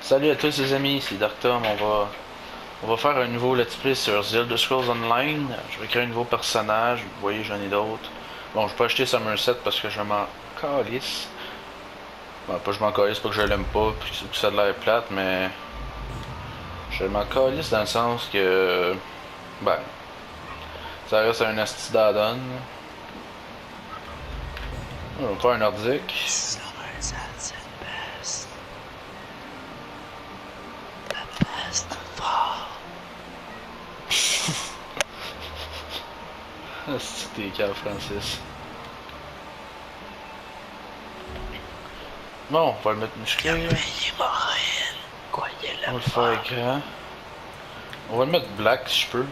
Salut à tous les amis, c'est Darktom. On va faire un nouveau let's play sur The Elder Scrolls Online. Je vais créer un nouveau personnage. Vous voyez, j'en ai d'autres. Bon, je peux acheter Somerset parce que je m'en calisse. Bon, pas je m'en calisse, pas que je l'aime pas, puis que ça a l'air plate, mais je m'en calisse dans le sens que, ben, ça reste un asti d'add-on. On va faire un nordique. Somerset's the best. The best of all. Asti t'es cave, Francis. Bon, on va le mettre musclé. Il est mort. Croyez On va le le faire grand. On va le mettre black si je peux.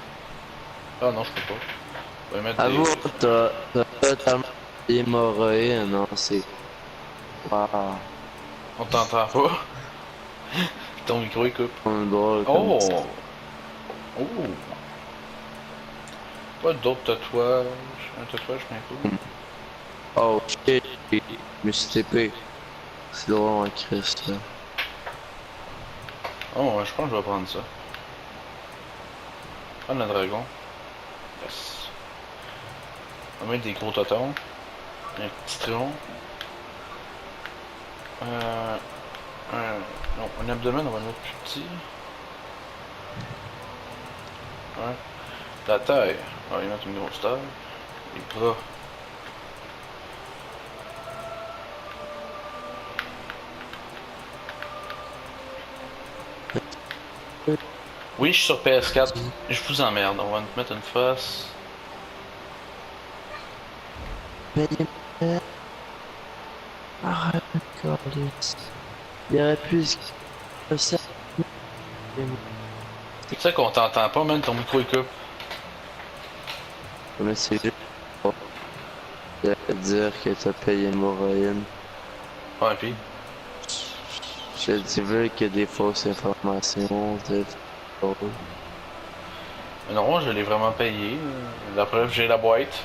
Ah non, je peux pas. On va le mettre Avoue, des... t'as totalement hémorroïde, non, c'est... Wow. On t'entend pas. Ton micro il coupe. On est drôle Oh! comme ça. Oh! Pas d'autres tatouages. Un tatouage bien cool. Oh shit, je me suis TP. C'est drôle en Christ là. Oh, ouais, je pense que je vais prendre ça. Prendre le dragon. Yes. On va mettre des gros totons. Un petit tronc. Non, un abdomen, on va le mettre plus petit. Ouais. La taille, on va y mettre une grosse taille. Les bras. Oui, je suis sur PS4. Je vous emmerde. On va mettre une face. Arrête, Carlis. Il y aurait plus que ça. C'est ça qu'on t'entend pas, man. Ton micro il coupe. Mais c'est juste pour dire que t'as payé hémorroïde. Ouais, pis. Je dis veux que des fausses informations, Non, je l'ai vraiment payé. La preuve, j'ai la boîte.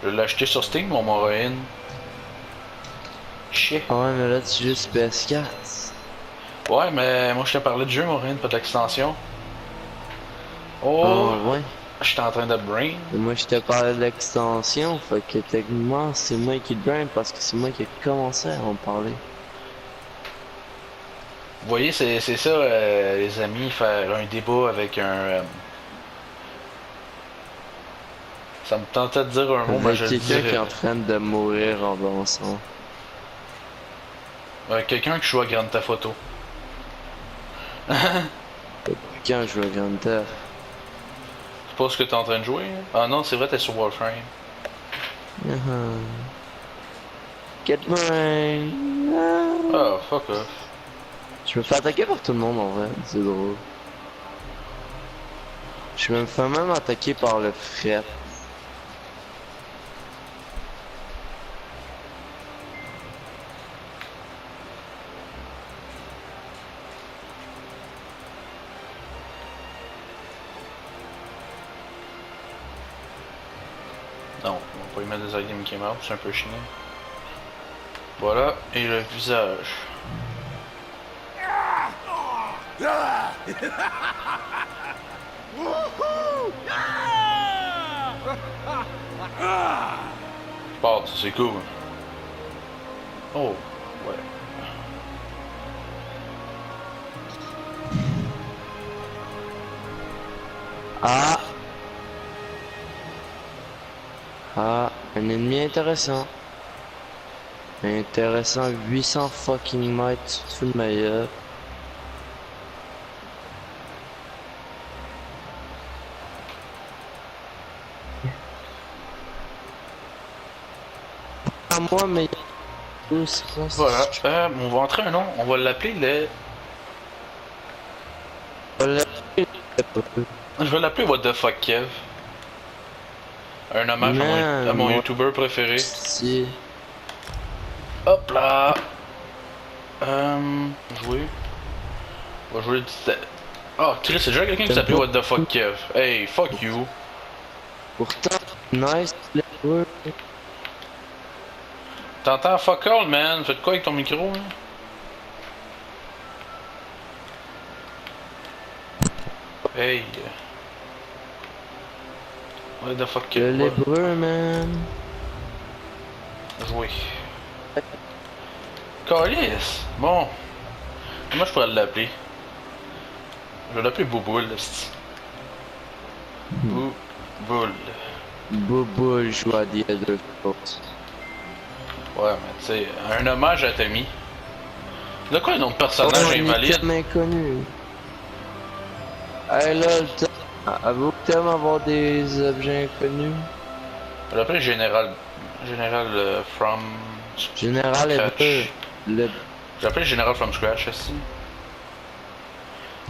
Je l'ai acheté sur Steam, mon Moraine. Chier. Ouais, mais là, tu joues sur PS4. Ouais, mais moi je te parlais de jeu, Moraine, pas de l'extension. Oh, Oh! ouais. J'étais en train de brain. Et moi, je te parlais de l'extension, fait que techniquement, c'est moi qui te brain parce que c'est moi qui ai commencé à en parler. Vous voyez, c'est ça, les amis, faire un débat avec un. Ça me tentait de dire un mot, mais Avec je le quelqu'un qui est dirais. en train de mourir en dansant. Quelqu'un qui joue à Grand Theft Auto. Quelqu'un joue à Grand Theft. C'est pas ce que t'es en train de jouer? Hein? Ah non, c'est vrai, t'es sur Warframe. Get brain. Oh, fuck off. Je me fais attaquer par tout le monde en vrai, c'est drôle. Je me fais même attaquer par le fret. Non, on va pas y mettre des ailes de Mickey Mouse, c'est un peu chiant. Voilà, et le visage. Bon, ça c'est cool. Oh, ouais. Ah! Ah, un ennemi intéressant. Intéressant, 800 fucking mètres sous le meilleur. À moi, mais... Voilà, on va entrer un nom, on va l'appeler le... Je vais l'appeler What the fuck Kev. Un hommage à mon YouTuber préféré. Si. Hop là. Jouer. On va jouer le petit... Ah, Chris, c'est déjà quelqu'un qui s'appelle What the fuck Kev. Hey, fuck you. Pourtant, nice. T'entends fuck all, man. Fais de quoi avec ton micro, hein? Hey. What the fuck? Le lébreux, man. Jouer. Calice! Bon. Comment je pourrais l'appeler? Je vais l'appeler Bouboule, là, c'ti. Bouboule. Bouboule joue à The Elder Scrolls. Ouais, mais tu sais, un hommage à Tommy. De quoi un nom de personnage invalide? Un inconnu. Hey là, avoue que t'aimes avoir des objets inconnus? Je vais l'appeler Général. Général from. Général Hébreu. Le... J'ai appelé Général from scratch aussi.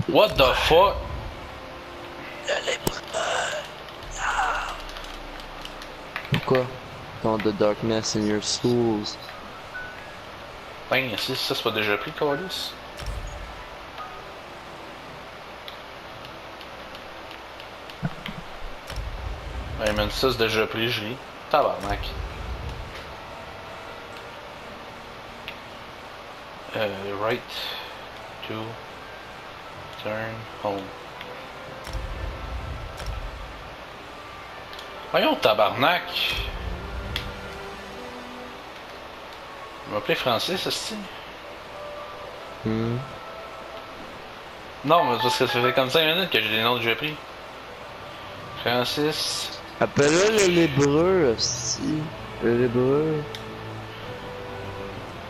What the fuck? Pourquoi? Dans The Darkness in Your Souls. Ben, si ça c'est pas déjà pris, Calis. Ben, même ça c'est déjà pris, je lis. Tabarnak. Right to turn home. Voyons, tabarnak! Je vais m'appeler Francis, aussi. Non, mais parce que ça fait comme 5 minutes que j'ai des noms que j'ai pris. Francis. Appelle-le le lébreux, aussi. Le lébreux.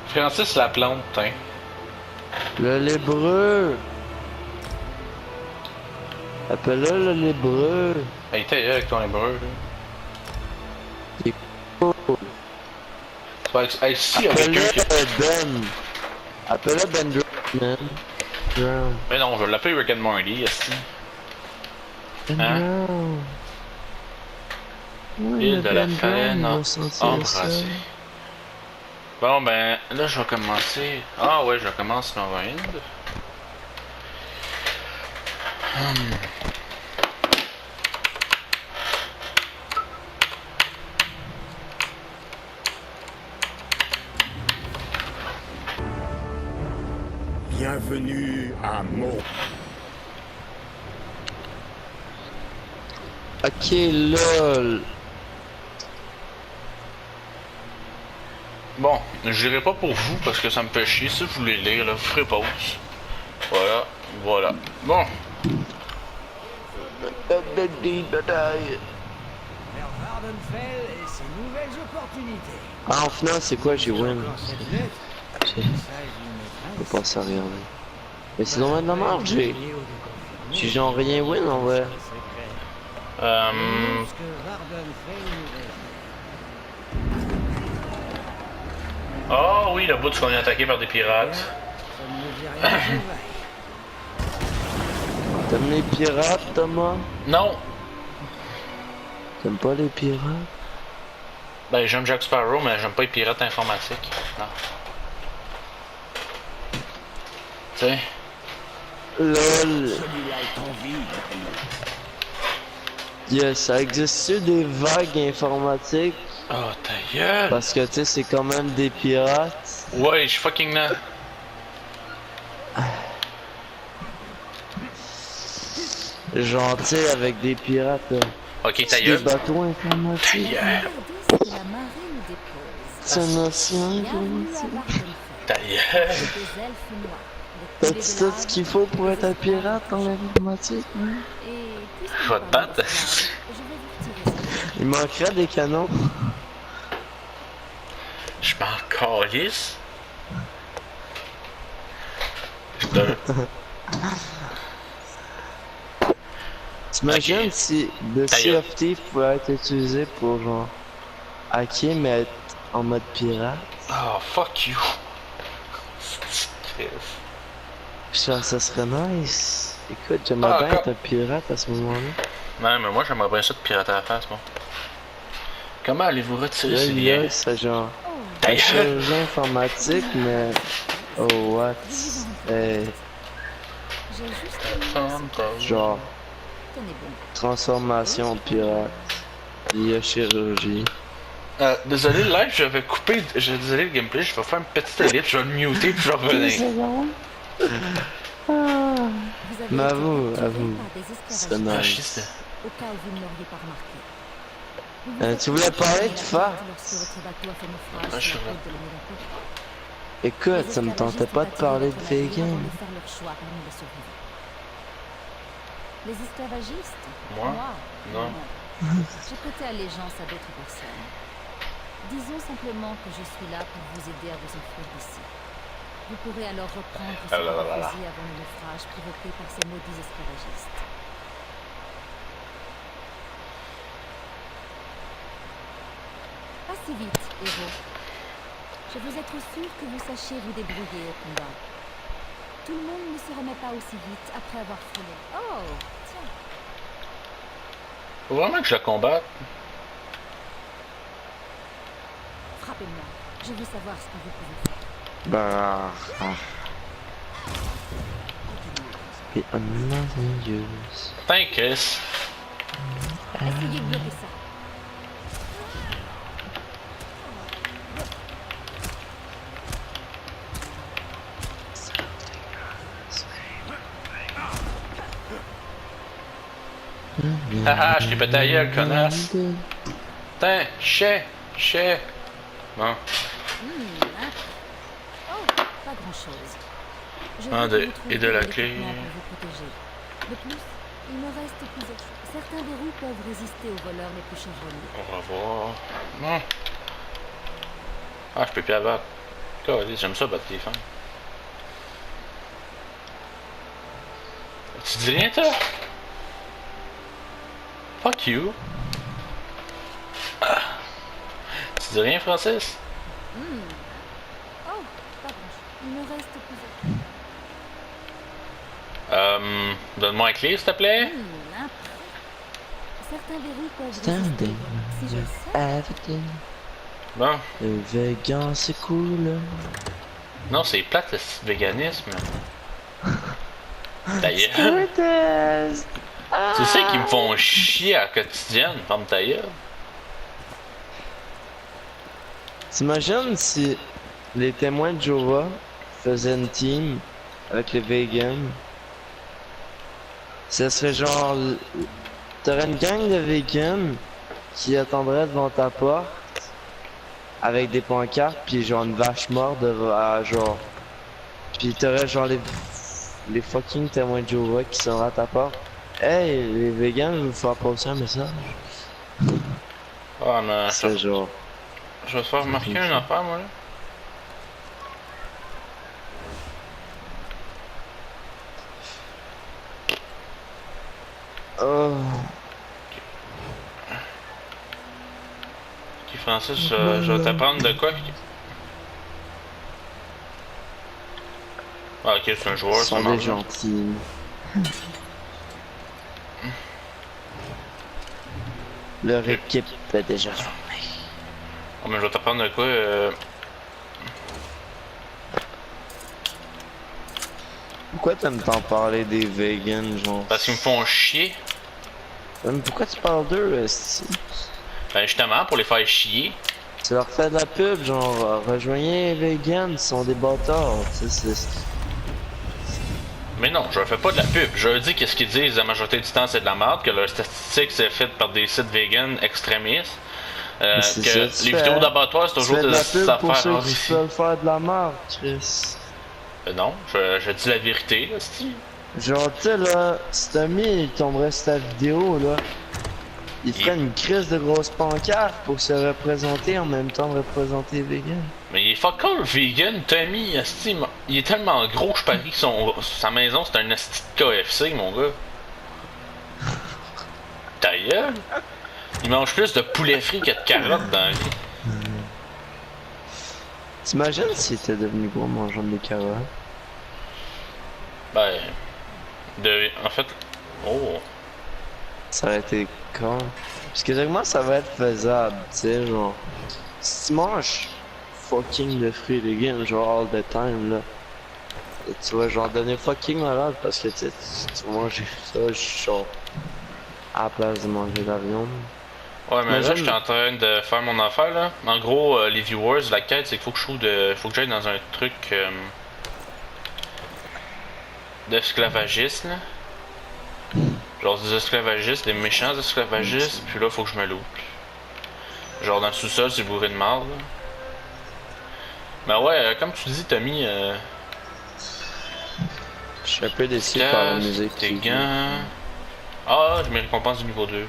Francis la plante, hein. Le lébreux. Appelle-le le lébreux. Hey, t'es avec ton hébreu, là. Il est cool. Hey, si, avec quelqu'un qui... Ben. Appelle-le Ben Drown, man. Mais non, je vais l'appeler Rick and Morty, esti. Ben Hein? Drown. Ouais, Île de la Ben Farine Drown, va sentir embrasée. ça. Bon, ben, là, je vais commencer... Ah ouais, je commence Nova Ind. Bienvenue à Mo. Ok, lol. Bon, je lirai pas pour vous parce que ça me fait chier. Si vous voulez lire, là, vous ferez pause. Voilà, voilà. Bon. Vers Vardenfell et ses nouvelles opportunités. Ah, en final, c'est quoi, j'ai win? Encore cette lettre, Je message d'une peux pas ça regarder. Mais c'est dommage de la merde, j'ai genre rien win en vrai. Ah oui, le bout qu'on est attaqué par des pirates. T'aimes les pirates, Thomas? Non. T'aimes pas les pirates? Ben, j'aime Jack Sparrow, mais j'aime pas les pirates informatiques. Non. Tu sais. LOL. Celui-là est en vie. Yes, ça existe-tu des vagues informatiques? Oh, ta gueule. Parce que tu sais, c'est quand même des pirates. Ouais, je suis fucking là. Genre, tu sais, avec des pirates. Ok, ta C'est des gueule. bateaux Ta informatiques. gueule. De la marine dépose. C'est un océan Bienvenue à informatique. Vardenfell. Ta gueule. Des elfes noirs. de tous les T'as-tu tout ce qu'il faut pour être un villages, des pirate dans l'informatique? Hein? Et puisque Je nous vais te parlons battre. d'esclaves, je vais vous retirer ça. Il manquerait des canons. Je m'en calisse. T'imagines Ok. si le Ta Sea gueule. of Thieves pouvait être utilisé pour genre hacker mais être en mode pirate? Oh, fuck you. Ça serait nice. Écoute, j'aimerais Ah, bien encore. être un pirate à ce moment-là. Non, mais moi j'aimerais bien ça de pirater à la face, moi. Comment allez-vous retirer Là, ces liens? là, c'est genre Ta un gueule. chirurgien informatique, mais. Oh, what? Hey, J'ai juste un genre, tenez bon. transformation en pirate. Il y a chirurgie. Désolé, le live, j'avais coupé. Désolé le gameplay, je vais faire une petite élite, je vais le muter puis je vais revenir. Vous avez Mais été avoue, capturé avoue, par des c'est esclavagistes, nice. au cas où vous ne l'auriez pas remarqué. Vous vous Tu êtes voulais parler éloigné de la Fa? côte lorsque votre bateau a fait naufrage Ah, je sur suis la là. côte de l'Amérique. Écoute, ça me tentait pas de parler de vegan. vegan. De faire leur choix parmi les survivants. Les esclavagistes? Moi? Non. J'ai prêté allégeance à d'autres personnes. Disons simplement que je suis là pour vous aider à vous enfuir d'ici. Vous pourrez alors reprendre ce que vous faisiez avant le naufrage provoqué par ces maudits esclavagistes. Pas si vite, héros. Je veux être sûr que vous sachiez vous débrouiller au combat. Tout le monde ne se remet pas aussi vite après avoir frôlé. Oh, tiens. Faut vraiment que je la combatte. Frappez-moi. Je veux savoir ce que vous pouvez faire. Bah. Et another use. Putain, Chris. Essayez de bloquer ça. Haha, je t'ai pété la gueule, connasse. Putain, chais. Bon. Hein? Oh, pas grand-chose. Je Ah, veux de- que vous trouviez et de la des clé. équipements pour vous protéger. De plus, il me reste plusieurs choses. Certains verrous peuvent résister aux voleurs les plus chevronnés. On va voir. Non. Ah, je peux plus abattre. Caliste, j'aime ça battre les femmes. Tu dis rien, toi? Fuck you. Ah. Tu dis rien, Francis? Oh, pas grand-chose. Il me reste plusieurs. Donne-moi la clé, s'il te plaît. Hein? Certains verrous peuvent résister. Standing. Si je le sais. Everything. Bon. Le vegan, c'est cool. Non, c'est plate, le véganisme. D'ailleurs. Test. Tu sais qu'ils me font chier à la quotidienne, ferme ta gueule. T'imagines si les témoins de Jéhovah faisaient une team avec les vegans? Ce serait genre. T'aurais une gang de vegans qui attendrait devant ta porte avec des pancartes pis genre une vache morte genre. Pis t'aurais genre les fucking témoins de Jéhovah qui seraient à ta porte. Hey les vegans, je vais vous faire passer un message. Ah, mais C'est genre. je vais te faire remarquer une affaire, moi, là. Oh. Ok, Francis, je vais t'apprendre de quoi? Ah, ok, c'est un joueur, Ils c'est sont un des gentils. Leur équipe est déjà formée. Oh, mais je vais t'apprendre de quoi? Pourquoi t'aimes tant parler des vegans, genre? Parce qu'ils me font chier. Mais pourquoi tu parles d'eux, esti? Ben, justement, pour les faire chier. Tu leur fais de la pub, genre, rejoignez les vegans, ils sont des bâtards, tu sais, Mais non, je leur fais pas de la pub. Je leur dis que ce qu'ils disent la majorité du temps c'est de la merde, que leur statistique c'est fait par des sites vegan extrémistes. Mais c'est Que ça, tu les fais- vidéos d'abattoir c'est Tu toujours fais de des la pub pour affaires ceux qui horrifiques. veulent faire de la merde, Chris. Non, je dis la vérité, là, c'ti. Genre, tu sais, là, si Tommy il tomberait sur ta vidéo, là, il ferait une crise de grosse pancarte pour se représenter en même temps de représenter les vegans. Mais il est fuck all vegan, Tommy, esti, il est tellement gros que je parie que sa maison c'est un esti de KFC, mon gars. Ta gueule? Il mange plus de poulet frit que de carottes dans la vie. T'imagines s'il était devenu gros mangeant des carottes? Ben. En fait. Oh. Ça aurait été con. Parce que techniquement, ça va être faisable, tu sais, genre. Si tu manges fucking de fruits et légumes, genre all the time, là. Tu vas genre donner fucking malade parce que tu sais, tu vas manger ça, genre. À la place de manger de la viande. Ouais, mais là, Imagine- j'étais en train de faire mon affaire, là. En gros, les viewers, la quête, c'est qu'il faut que je trouve faut que j'aille dans un truc. d'esclavagistes, là. Genre des esclavagistes, des méchants esclavagistes, puis là, faut que je me loupe. Genre dans le sous-sol, c'est bourré de marde, là. Mais ouais, comme tu dis, Tommy, Je suis un peu déçu par la musique. tes qui- gants... Ah, je me récompense du niveau 2.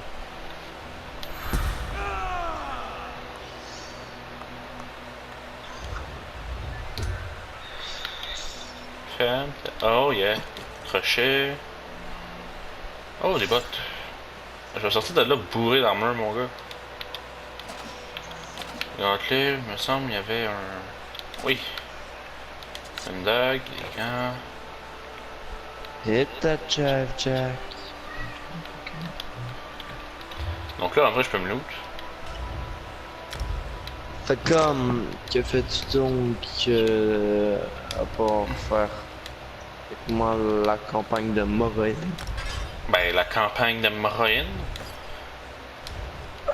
Femme. Oh yeah. Crochet. Oh, des bottes. Je vais sortir de là bourré d'armure, mon gars. Gantelet, il me semble, il y avait un... Oui. Une dague, des gants... Hit that jive jack. Donc là, en vrai, je peux me loot. Fait comme, que fais-tu donc à part faire avec moi la campagne de Morrowind? Ben, la campagne de Morrowind.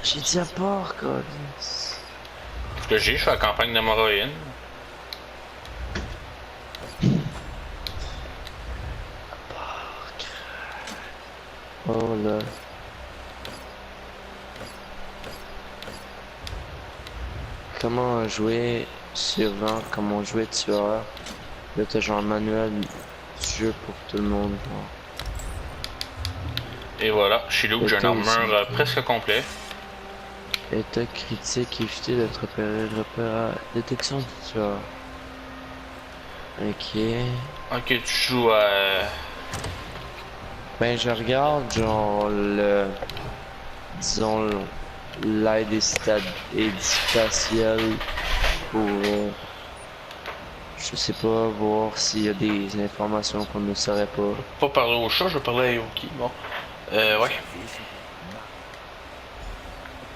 J'ai dit à part, quoi. Ce que j'ai, je suis à la campagne de Morrowind. Oh là. Comment jouer suivant, comment jouer tueur. Là t'as genre un manuel du jeu pour tout le monde. Genre. Et voilà, chez Luke, j'ai une Autant aussi. armure presque complet. État critique, éviter d'être repérage, détection du tueur. Ok. Ok, tu joues à... Ben je regarde genre le... Disons l'aide spatiale pour... je sais pas, voir s'il y a des informations qu'on ne saurait pas. Pas parler au chat, je vais parler à Yoki. Bon. Ouais.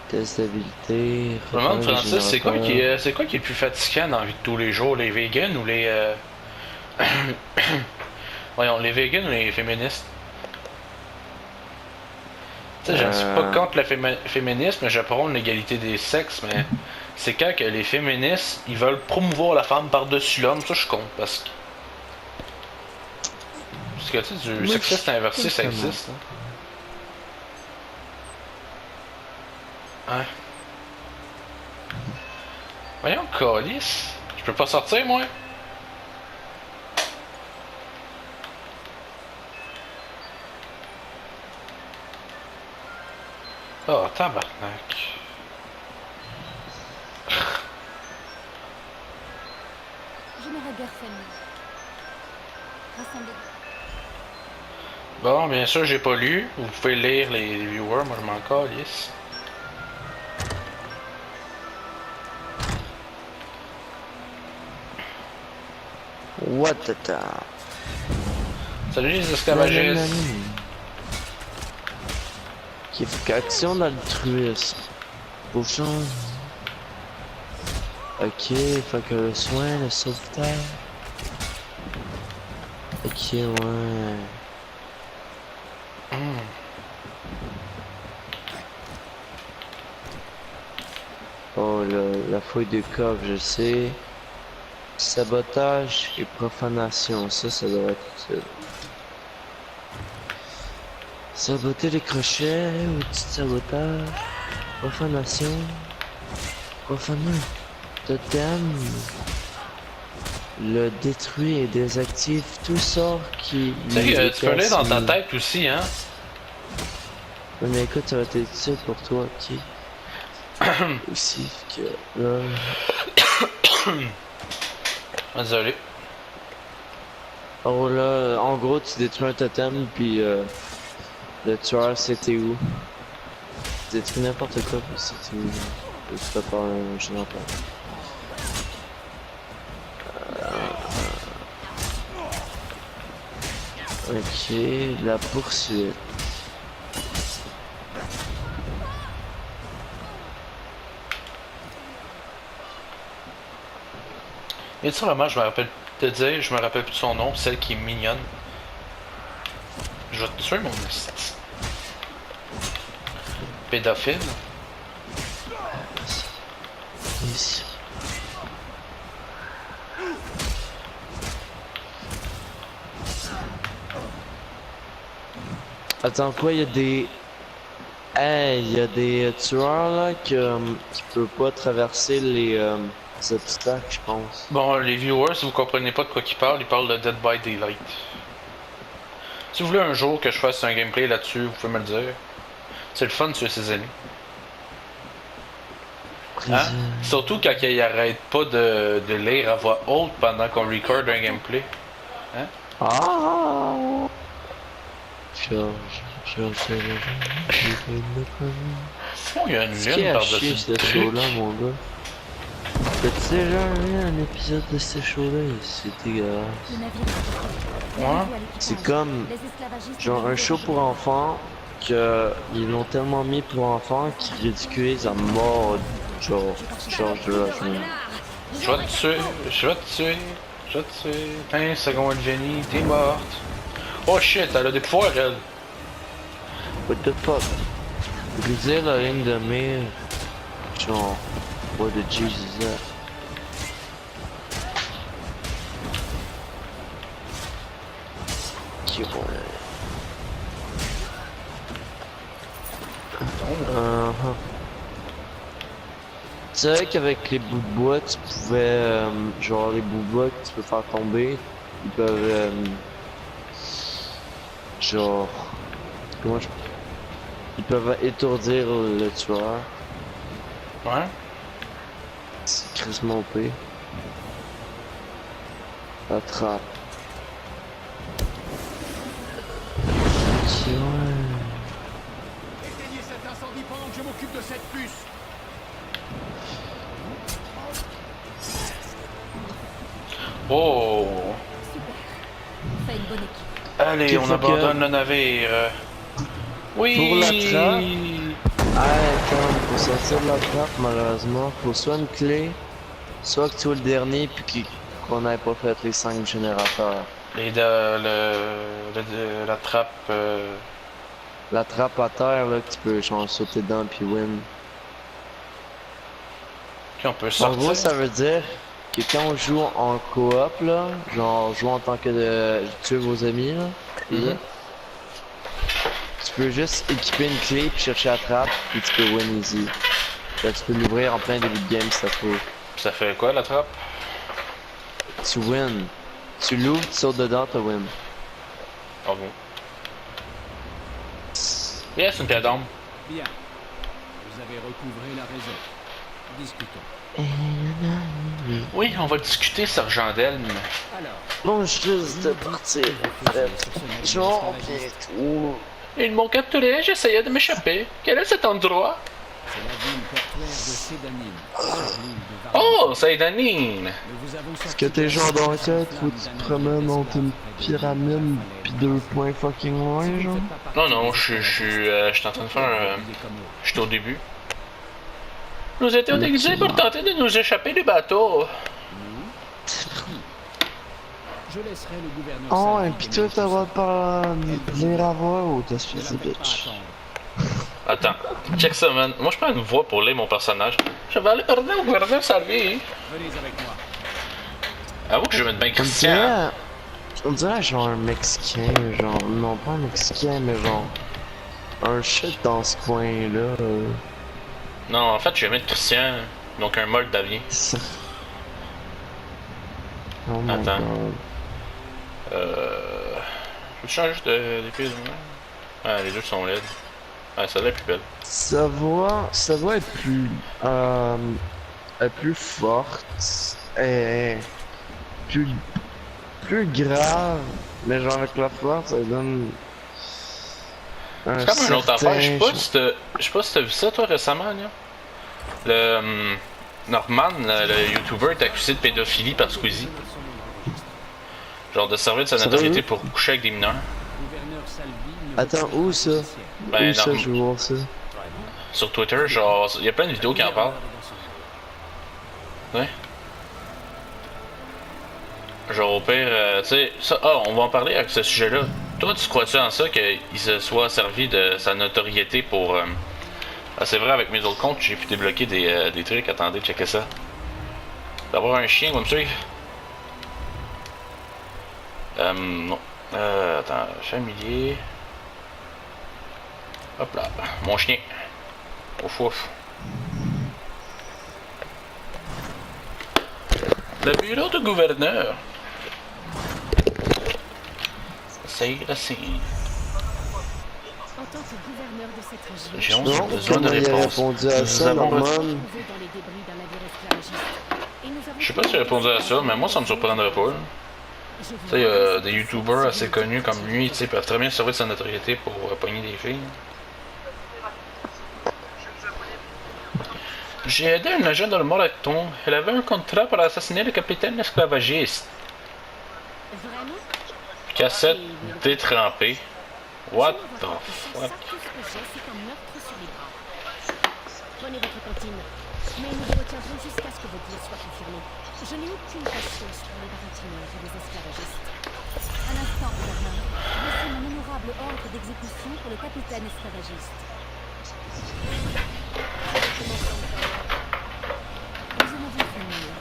Test d'habilité... Je me demande, repérage Francis, c'est quoi générateur. qui est le plus fatigant dans la vie de tous les jours, les vegans ou les... Voyons, les vegans ou les féministes? Tu sais, je ne suis pas contre le féminisme, mais je prône l'égalité des sexes, mais c'est quand que les féministes, ils veulent promouvoir la femme par-dessus l'homme, ça je suis contre, parce que tu sais, du Moi, sexisme inversé, ça totalement. existe. Hein? Ouais. Voyons, calice. Je peux pas sortir, moi? Oh, tabarnak. Je n'aurais guère fait mieux. Rassemblez. Bon, bien sûr, j'ai pas lu. Vous pouvez lire les viewers, moi je m'en calisse. What the ta... Salut les esclavagistes. Qui fait qu'action d'altruisme. Bouchon. Ok, fait que le soin, le sauvetage. Ok, ouais. Oh, la fouille de coffre, je sais. Sabotage et profanation, ça doit être utile. Saboter les crochets, outil de sabotage, profanation, profaner, totem, le détruit et désactive tout sort qui... Tu sais, lui est tu peux lire dans ta assigné. tête aussi, hein? Ouais, mais écoute, ça va être utile pour toi, ok? Aussi, que là... Ah, désolé. Oh là, en gros, tu détruis un totem, puis le tueur, c'était où? Tu détruis n'importe quoi, puis c'était où? Je fais pas un générateur. Ok, la poursuite. Et tu sais, vraiment, je me rappelle te dire, je me rappelle plus de son nom, celle qui est mignonne. Je vais te tuer mon esti. Pédophile. Ici. Attends, quoi, il y a des... Hey, il y a des tueurs, là, qui peuvent pas traverser les obstacles, je pense. Bon, les viewers, si vous comprenez pas de quoi ils parlent de Dead by Daylight. Si vous voulez un jour que je fasse un gameplay là-dessus, vous pouvez me le dire. C'est le fun de tuer ses ennemis. Hein? Surtout quand ils arrêtent pas de lire à voix haute pendant qu'on record un gameplay. Hein? Ah! C'est bon, il y a une Qu'est-ce qui lune a par-dessus chier le ce truc. show-là, mon gars? T'as-tu déjà vu un épisode de ce show-là? C'est dégueulasse. Le navire est Ouais. à l'équipage. C'est comme Les esclavagistes genre un show pour enfants que ils l'ont tellement mis pour enfants qu'ils ridiculisent à mort genre George de la Jungle. Je vais te tuer, je vais te tuer, je vais te tuer. 15 secondes, Jenny, t'es morte. Oh shit, elle a des pouvoirs, elle. What the fuck? Briser la ligne de mire. Genre, what the Jesus is that? Qui vont. Tu savais qu'avec les bouts de bois, tu pouvais, genre les bouts de bois que tu peux faire tomber, ils peuvent, genre, comment je... Ils peuvent étourdir le tueur. Ouais. C'est crissement OP. La trappe. Ok, ouais. Éteignez cet incendie pendant que je m'occupe de cette puce. Oh. On fait une bonne équipe. Allez, Qu'il on faut abandonne que- le navire. Oui. Pour la trappe. Ah, attends, pour sortir de la trappe, malheureusement, faut soit une clé, soit que tu sois le dernier, puis qu'on n'ait pas fait les 5 générateurs. Et la trappe. La trappe à terre, là, que tu peux genre sauter dedans puis win. Puis on peut En sortir. gros, ça veut dire que quand on joue en coop, là, genre jouer en tant que tuer vos amis, là, Mhm. tu peux juste équiper une clé puis chercher la trappe, puis tu peux win easy. Là, tu peux l'ouvrir en plein début de game si ça te faut. Ça fait quoi la trappe? Tu win. Tu l'ouvres, tu sautes dedans, tu win. Bravo. Yes, une pierre d'âme. Bien. Vous avez recouvré la réserve. Discutons. Oui, on va discuter, sergent Delme. Alors, Bon, juste de partir. Genre, pis tout. Ils m'ont capturé, j'essayais de m'échapper. Quel est cet endroit? c'est la ville portuaire de Sédanine, sur l'île de Oh, c'est Danine. Mais vous avons Est-ce que t'es genre d'enquête, faut que tu te promènes entre une pyramide pis 2 points fucking loin, genre? Non, non, je suis en train de faire. Je suis au début. Nous étions déguisés pour tenter de nous échapper du bateau. Je laisserai le gouverneur. Oh, Salvi et pis toi, t'as le droit de parler à voix ou t'as Je suivi, la fais pas bitch? attendre. Attends, check ça, man. Moi, je prends une voix pour lire mon personnage. Je vais aller parler au gouverneur Salvi. Venez avec moi. Avoue que je vais être bien On Christian. dirait... On dirait genre un Mexicain, genre... Non, pas un Mexicain, mais genre... Un shit dans ce coin-là. Non, en fait, je vais mettre Christian. Donc un Moldavien. Ça... Oh my Attends. god. Je change d'épée de main. Ah, les deux sont laides. Ah, celle-là est plus belle. Sa voix est plus forte, et plus grave, mais genre avec la force, ça donne un C'est comme une autre certain- affaire. Je sais pas si t'as vu ça, toi, récemment, là. Le. Norman, le YouTuber, est accusé de pédophilie par Squeezie. Genre de servir de sa Sérieux? notoriété pour coucher avec des mineurs. Gouverneur Salvi ne Attends, où ça? Ben, Où ça, non. je veux voir ça? Sur Twitter, genre, il y a plein de vidéos qui en parlent. Ouais. Genre, au pire, tu sais, ça, on va en parler avec ce sujet-là. Toi, tu crois-tu en ça qu'il se soit servi de sa notoriété pour. Ah, c'est vrai, avec mes autres comptes, j'ai pu débloquer des trucs. Attendez, checker ça. D'avoir un chien, comme ça. Non. Attends, familier. Hop là, mon chien. Ouf ouf. Le bureau du gouverneur. C'est assez. En tant que gouverneur de cette région, J'ai Non, besoin de comment il a réponses. répondu à Nous ça, avons Norman? trouvé dans les débris d'un navire esclavagiste. Et nous avons Je sais pas si j'ai répondu à ça, mais moi ça me surprendrait pas. Là. Je vous Tu sais, remercie des de youtubeurs cette assez connus comme lui, tu sais, peuvent très bien servir de sa notoriété pour pogner des filles. J'ai aidé un agent dans le Moraton. Elle avait un contrat pour assassiner le capitaine esclavagiste. Vraiment? Cassette détrempée. What the Ça, fuck? tout ce que j'ai, c'est un meurtre sur les bras. Prenez votre cantine. Mais nous vous retiendrons jusqu'à ce que votre dires soit confirmé. Je n'ai aucune patience pour les baratineurs et les esclavagistes. Un instant, gouverneur. Voici mon honorable ordre d'exécution pour le capitaine esclavagiste. Nous allons vous finir.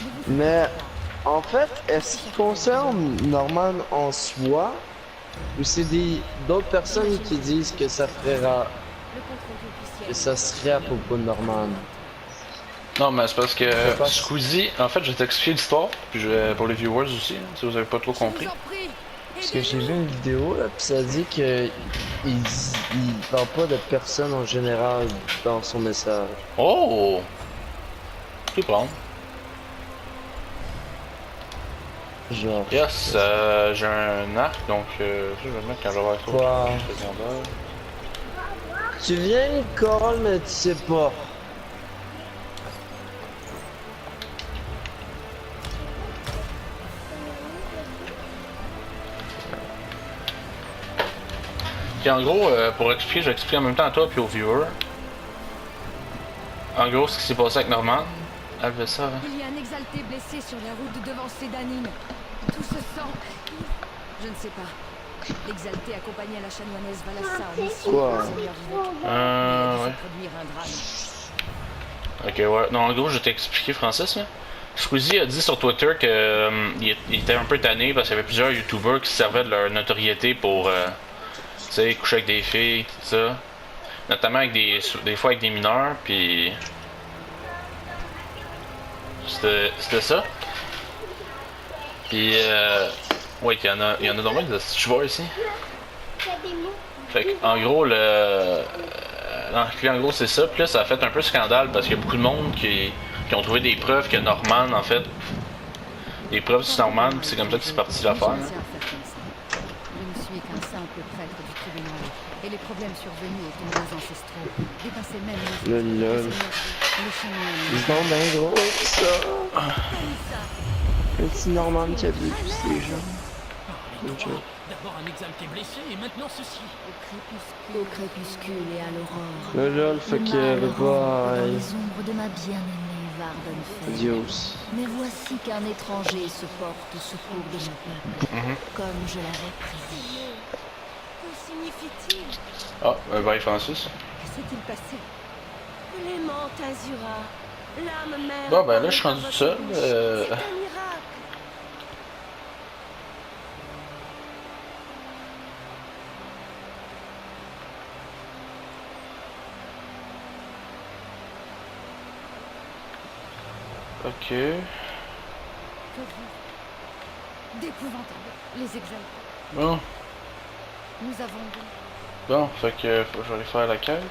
Ne vous Mais inquiétez pas. en fait, est-ce qu'il concerne Norman en soi ou c'est d'autres personnes qui disent que ça ferait Le contrôle officiel. que ça serait à propos de Norman? Non, mais c'est parce que sais pas. Squeezie, en fait, je vais t'expliquer l'histoire, puis pour les viewers aussi, hein, si vous avez pas trop compris. Parce que j'ai vu une vidéo là, pis ça dit que il parle pas de personne en général dans son message. Oh! Tu peux prendre. Genre. Yes, j'ai un arc, donc ça, je vais le mettre quand je vais avoir Quoi? secondaire. Tu viens une call mais tu sais pas. Puis en gros, pour expliquer, je vais expliquer en même temps à toi puis aux viewers. En gros, ce qui s'est passé avec Norman. Elle veut ça, hein? Il y a un exalté blessé sur la route devant Sédanine. Tout ce sang. Je ne sais pas. L'exalté accompagnait la chanoinesse Valassa en mission Quoi? pour le Seigneur Vivek. Il a dû Ouais. se produire un drame. Ok, ouais. Non, en gros, je t'ai expliqué, Francis, là. Squeezie a dit sur Twitter que il était un peu tanné parce qu'il y avait plusieurs youtubeurs qui se servaient de leur notoriété pour, tu sais, coucher avec des filles, tout ça. Notamment avec des fois avec des mineurs, puis c'était ça. Puis, ouais, il y en a normalement des tu vois ici. Fait que, en gros, en gros, c'est ça. Puis là, ça a fait un peu scandale parce qu'il y a beaucoup de monde qui ont trouvé des preuves que Norman, en fait, des preuves sur Norman, puis c'est comme ça que c'est parti l'affaire. Je ne sais en faire comme ça. Je ne suis qu'un simple prêtre du tribunal. Et les problèmes survenus au temps des ancestraux dépassaient même Le les lol. le chanoine. Ils sont bien gros que ça. Le petit Norman qui a bu ces gens. Une chose. D'abord un exalté blessé et maintenant ceci. Au crépuscule et à l'aurore. Le lol fait Le que mal le rampe dans boy. les ombres de ma bien-aimée Vardenfell. Dios. Mais voici qu'un étranger se porte au secours de mon peuple, comme je l'avais prédit. Que signifie-t-il? Ah, bye Francis. Que s'est-il passé? Clément Azura, l'âme mère. Bon, ben là, je suis rendu tout seul. C'est un miracle. Ok. Que d'épouvantable. Les exaltés. Bon, Nous avons donc bon, fait que faut que je vais aller faire la quête.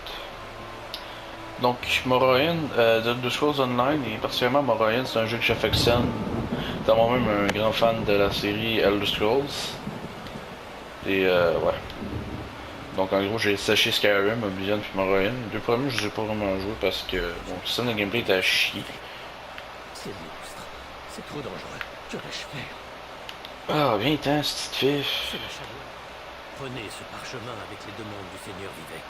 Donc, Morrowind, de choses online, et particulièrement Morrowind, c'est un jeu que j'affectionne. Étant moi-même un grand fan de la série Elder Scrolls. Et ouais. Donc en gros, j'ai séché Skyrim, Oblivion puis Morrowind. Les deux premiers, je les ai pas vraiment joués parce que bon, le système de gameplay était à chier. C'est monstre. C'est trop dangereux. Que vais-je faire? Ah, bien temps, cette petite fille. C'est la chanoine. Prenez ce parchemin avec les demandes du Seigneur Vivek.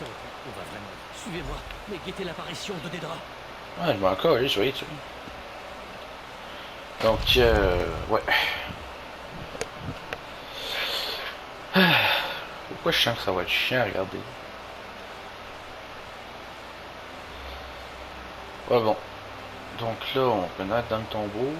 Donc, on va vraiment. Suivez-moi, mais guettez l'apparition de Dédra. Ouais, je m'en calais, je vais y tuer. Donc, ouais. Pourquoi je sens que ça va être chiant à regarder? Ouais, bon. Donc là, on peut naître dans le tombeau.